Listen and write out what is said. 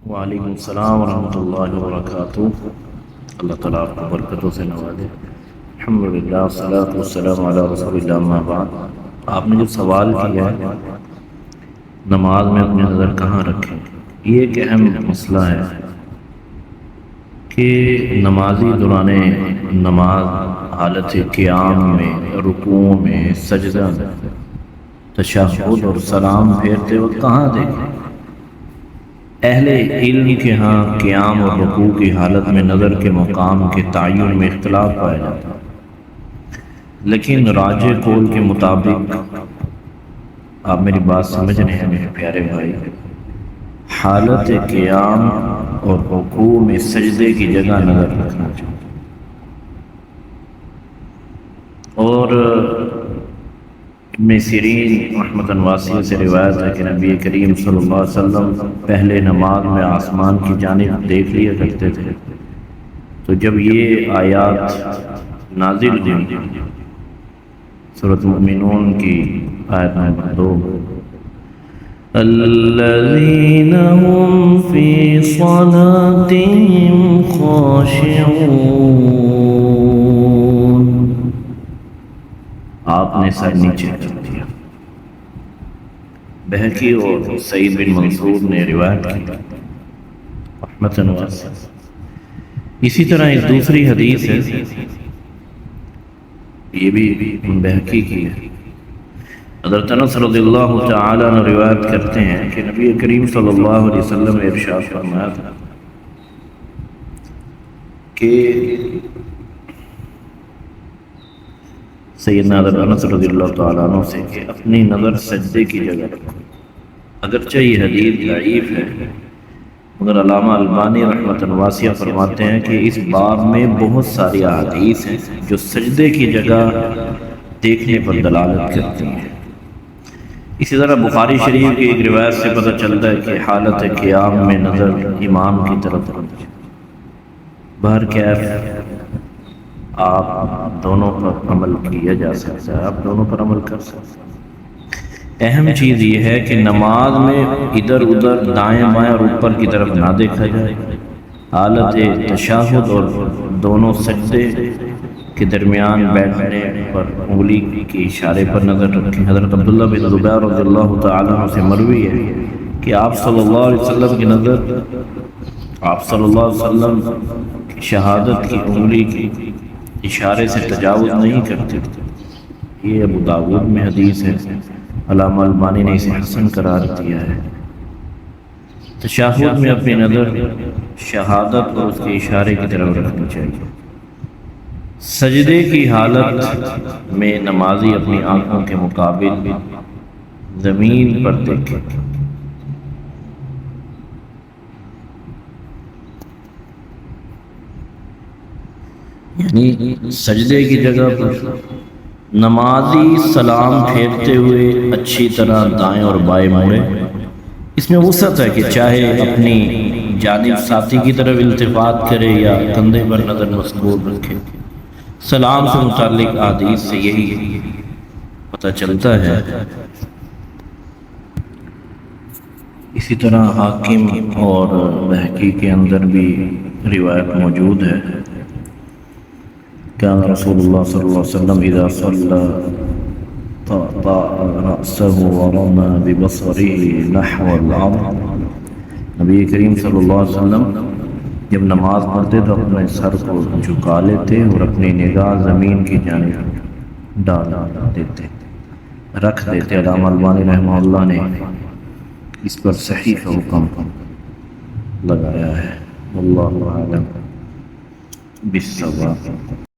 وعلیکم السلام ورحمۃ اللہ وبرکاتہ۔ اللہ تعالیٰ آپ کو برکتوں سے نوازے۔ الحمدللہ والصلاۃ والسلام علی رسول اللہ، اما بعد۔ آپ نے جو سوال کیا ہے نماز میں اپنی نظر کہاں رکھیں، یہ ایک اہم مسئلہ ہے کہ نمازی دوران نماز حالت قیام میں، رکوع میں، سجدہ میں، تشہد اور سلام پھیرتے وقت کہاں دیکھیں۔ اہل علم کے ہاں قیام اور رکوع کی حالت میں نظر کے مقام کے تعین میں اختلاف پایا جاتا ہے، لیکن راجح قول کے مطابق، آپ میری بات سمجھ رہے ہیں میرے پیارے بھائی، حالت قیام اور رکوع میں سجدے کی جگہ نظر رکھنا چاہیے۔ اور ابن سیرین رحمۃ واسعہ سے روایت ہے کہ نبی کریم صلی اللہ علیہ وسلم پہلے نماز میں آسمان کی جانب دیکھ لیا کرتے تھے، تو جب یہ آیات نازل ہوئی سورۃ المؤمنون کی آیت نمبر 2، الذین هم فی صلاتهم خاشعون، آپ نے سر نیچے کر دیا۔ بہقی اور سعید بن منصور نے روایت کی رحمۃ واسعہ۔ اسی طرح ایک دوسری حدیث ہے، یہ بھی بہقی کی ہے۔ حضرت انس رضی اللہ تعالی عنہ روایت کرتے ہیں کہ نبی کریم صلی اللہ علیہ وسلم نے ارشاد فرمایا تھا کہ سیدنا حضرت انس رضی اللہ تعالیٰ عنہ سے کہ اپنی نظر سجدے کی جگہ رکھو۔ اگرچہ یہ حدیث ضعیف ہے، مگر علامہ البانی رحمۃ واسعہ فرماتے ہیں کہ اس باب میں بہت ساری احادیث ہیں جو سجدے کی جگہ دیکھنے پر دلالت کرتی ہیں۔ اسی طرح بخاری شریف کی ایک روایت سے پتہ چلتا ہے کہ حالت قیام میں نظر امام کی طرف رکھیں۔ بہرکیف آپ دونوں پر عمل کیا جا سکتا ہے، آپ دونوں پر عمل کر سکتے ہیں۔ اہم چیز یہ ہے کہ نماز میں ادھر ادھر دائیں بائیں اور اوپر کی طرف نہ دیکھا جائے۔ حالت تشہد اور دونوں سجدے کے درمیان بیٹھنے پر انگلی کے اشارے پر نظر رکھیں۔ حضرت عبداللہ بن زبیر رضی اللہ تعالیٰ عنہ سے مروی ہے کہ آپ صلی اللہ علیہ وسلم کی نظر، آپ صلی اللہ علیہ وسلم کی شہادت کی انگلی کی اشارے سے تجاوز نہیں کرتے تھے۔ یہ ابو داؤد میں حدیث ہے، علامہ البانی نے اسے حسن قرار دیا ہے۔ تشہد میں اپنی نظر شہادت اور اس کے اشارے کی طرف رکھنی چاہیے۔ سجدے کی حالت میں نمازی اپنی آنکھوں کے مقابل زمین پر دیکھے۔ یعنی سجدے کی جگہ پر نمازی سلام پھیرتے ہوئے اچھی طرح دائیں اور بائیں موڑے۔ اس میں وسعت ہے کہ چاہے اپنی جانب ساتھی کی طرف التفات کرے یا کندھے پر نظر مسکول رکھے۔ سلام سے متعلق احادیث سے یہی پتہ چلتا ہے۔ اسی طرح حاکم اور بہقی کے اندر بھی روایت موجود ہے، كان رسول الله صلى الله عليه وسلم إذا صلى طأطأ رأسه ورمى ببصره نحو الأرض۔ نبی کریم صلی اللہ علیہ وسلم جب نماز پڑھتے تو اپنے سر کو جھکا لیتے اور اپنی نگاہ زمین کی جانب ڈال دیتے، رکھ دیتے۔ علامہ البانی رحمہ اللہ نے اس پر صحیح حکم لگایا ہے۔ واللہ اعلم بالصواب۔